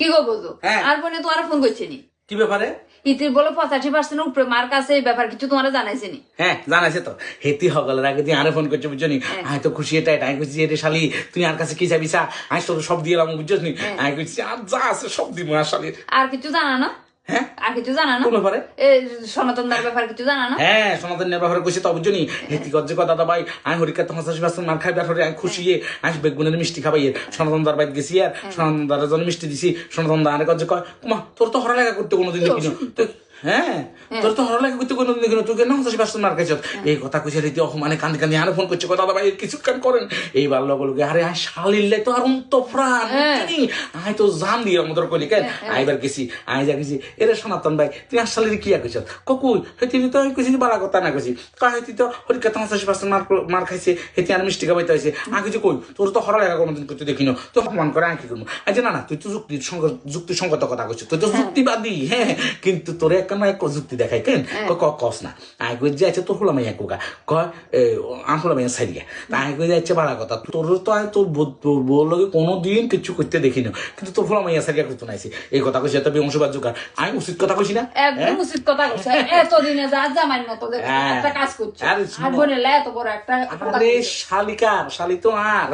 কি গো বুঝো আর বোনে তোমার ফোন করছে নি কি ব্যাপারে ইতির বলে 85% উপরে মার কাছে এই ব্যাপার কিছু তোমার জানাইছে নি হ্যাঁ জানাইছে তো হেতি হগলের আগে তুই আরে ফোন করছো বুঝছো নি আমি তো খুশি এটাই আমি কইছি রে শালি তুই আর কাছে কি চাবি চা আমি তো সব দিয়ে এলাম বুঝছো নি আমি কইছি আর যা আছে সব দিব আর শালি আর কিছু জানা না হ্যাঁ আর কিছু জানা না কোন ব্যাপারে এই সনাতনদার ব্যাপার কিছু জানা না হ্যাঁ সনাতনের ব্যাপারে কইছি তো বুঝছো নি হেতি গজ্জে কথা দাদা ভাই আমি হরিকা তো 85% মার খাই ব্যাপারে আমি খুশি আমি বেগুনের মিষ্টি খাবাই সনাতনদার বাইত গেছি আর সনাতনদার জন্য মিষ্টি দিছি সনাতনদার আরে গজ্জে কয় কুমা তোর তো হরা লাগা করতে কোনোদিন দেখিনি তো হ্যাঁ তোর তো হরা লাগা করতে কোনোদিন দেখিনি তুই কেন 85% মার খাইছ এই কথা কইছে রীতি অপমানে কান্দি কান্দি আরে ফোন করছে কথা দাদা ভাই কিছু কান করেন এইবার লগলগে আরে আই শালিলে তো আর অন্ত প্রাণ বুঝছি আই তো জান দিয়ে আমাদের কইলি কেন আইবার গেছি আই যা গেছি এরে সনাতন ভাই তুই আর শালিরে কি কইছ ককুই হেতি তো আমি কইছি বালা কথা না কইছি কয় হেতি তো হরিকা 85% মার খাইছে হেতি আর মিষ্টি খাবাইতে হইছে আগে যে কই তোর তো হরা লাগা কোনোদিন করতে দেখিনো তো অপমান করে আমি কি করবো আজ না না তুই তো যুক্তিসঙ্গত কথা কইছ তুই তো যুক্তিবাদী হ্যাঁ কিন্তু তোরে কেন এক যুক্তি দেখাই কেন কস না আই কই যে আছে তোর হলাম ইয়া কোকা কয় আনহলাম ইয়া সাইডিয়া আই কই যাচ্ছে বালা কথা তোর তো আই তোর বললগে কোনোদিন কিছু করতে দেখিনো কিন্তু তোর হলাম ইয়া সাইডিয়া করতে নাইছি এই কথা কইছে তবে অংশবাদ জোগাড় আমি উচিত কথা কইছি না একদম উচিত কথা কইছ এতদিনে যা জামাই মতো একটা কাজ করছে আর বোনে এত বড় একটা আরে শালিকা শালি তো আর